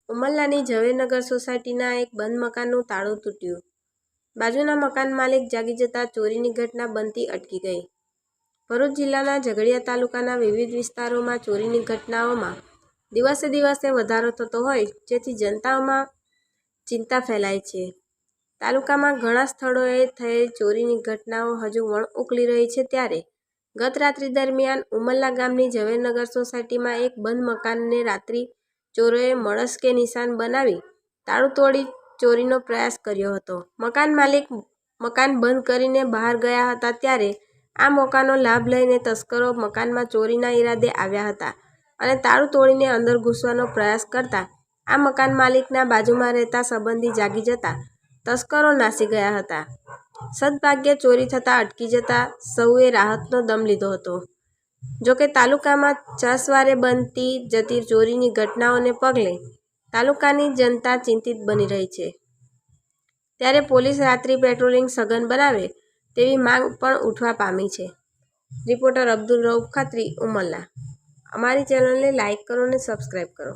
ઉમરલાની ઝવેરનગર સોસાયટીના એક બંધ મકાનનું તાળું તૂટ્યું. બાજુના મકાન માલિક જાગી જતાં ચોરીની ઘટના બનતી અટકી ગઈ. ભરૂચ જિલ્લાના ઝઘડિયા તાલુકાના વિવિધ વિસ્તારોમાં ચોરીની ઘટનાઓમાં દિવસે દિવસે વધારો થતો હોય જેથી જનતામાં ચિંતા ફેલાઈ છે. તાલુકામાં ઘણા સ્થળોએ થયેલ ચોરીની ઘટનાઓ હજુ વણઉકળી રહી છે ત્યારે ગત રાત્રિ દરમિયાન ઉમરલા ગામની ઝવેરનગર સોસાયટીમાં એક બંધ મકાનને રાત્રિ ચોરોએ મળસ્કે નિશાન બનાવી તાળું તોડી ચોરીનો પ્રયાસ કર્યો હતો. મકાન માલિક મકાન બંધ કરીને બહાર ગયા હતા ત્યારે આ મોકાનો લાભ લઈને તસ્કરો મકાનમાં ચોરીના ઈરાદે આવ્યા હતા અને તાળું તોડીને અંદર ઘૂસવાનો પ્રયાસ કરતા આ મકાન માલિકના બાજુમાં રહેતા સંબંધી જાગી જતા તસ્કરો નાસી ગયા હતા. સદભાગ્યે ચોરી થતાં અટકી જતા સૌએ રાહતનો દમ લીધો હતો. જોકે તાલુકામાં છાસવારે બનતી જતી ચોરીની ઘટનાઓને પગલે તાલુકાની જનતા ચિંતિત બની રહી છે. ત્યારે પોલીસ રાત્રિ પેટ્રોલિંગ સઘન બનાવે તેવી માંગ પણ ઉઠવા પામી છે. રિપોર્ટર અબ્દુલ રઉફ ખત્રી, ઉમરલા. અમારી ચેનલને લાઇક કરો અને સબસ્ક્રાઇબ કરો.